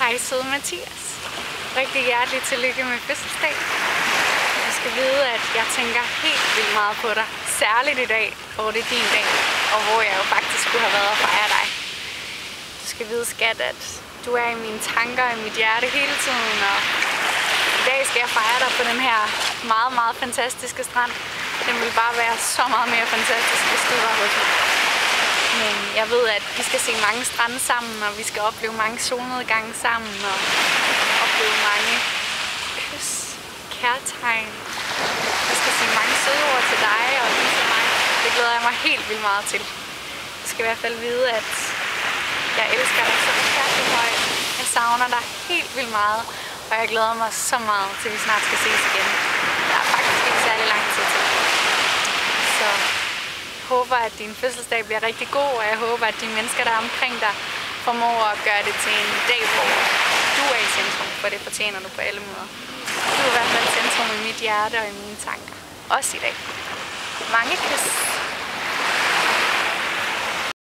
Hej søde Mathias. Rigtig hjertelig tillykke med fødselsdag. Du skal vide, at jeg tænker helt vildt meget på dig. Særligt i dag, hvor det er din dag, og hvor jeg jo faktisk skulle have været og fejre dig. Du skal vide, skat, at du er i mine tanker og i mit hjerte hele tiden, og i dag skal jeg fejre dig på den her meget, meget fantastiske strand. Den ville bare være så meget mere fantastisk, hvis du var hos mig. Men jeg ved, at vi skal se mange strande sammen, og vi skal opleve mange solnedgange sammen, og opleve mange kys, kærtegn. Jeg skal sige mange søde ord til dig og du til mig. Det glæder jeg mig helt vildt meget til. Du skal i hvert fald vide, at jeg elsker dig så forfærdeligt højt. Jeg savner dig helt vildt meget, og jeg glæder mig så meget til, vi snart skal ses igen. Der er faktisk ikke særlig lang tid til. Så jeg håber, at din fødselsdag bliver rigtig god, og jeg håber, at de mennesker, der er omkring dig, formår at gøre det til en dag, hvor du er i centrum, for det fortjener du på alle måder. Du er i hvert fald centrum i mit hjerte og i mine tanker. Også i dag. Mange kys.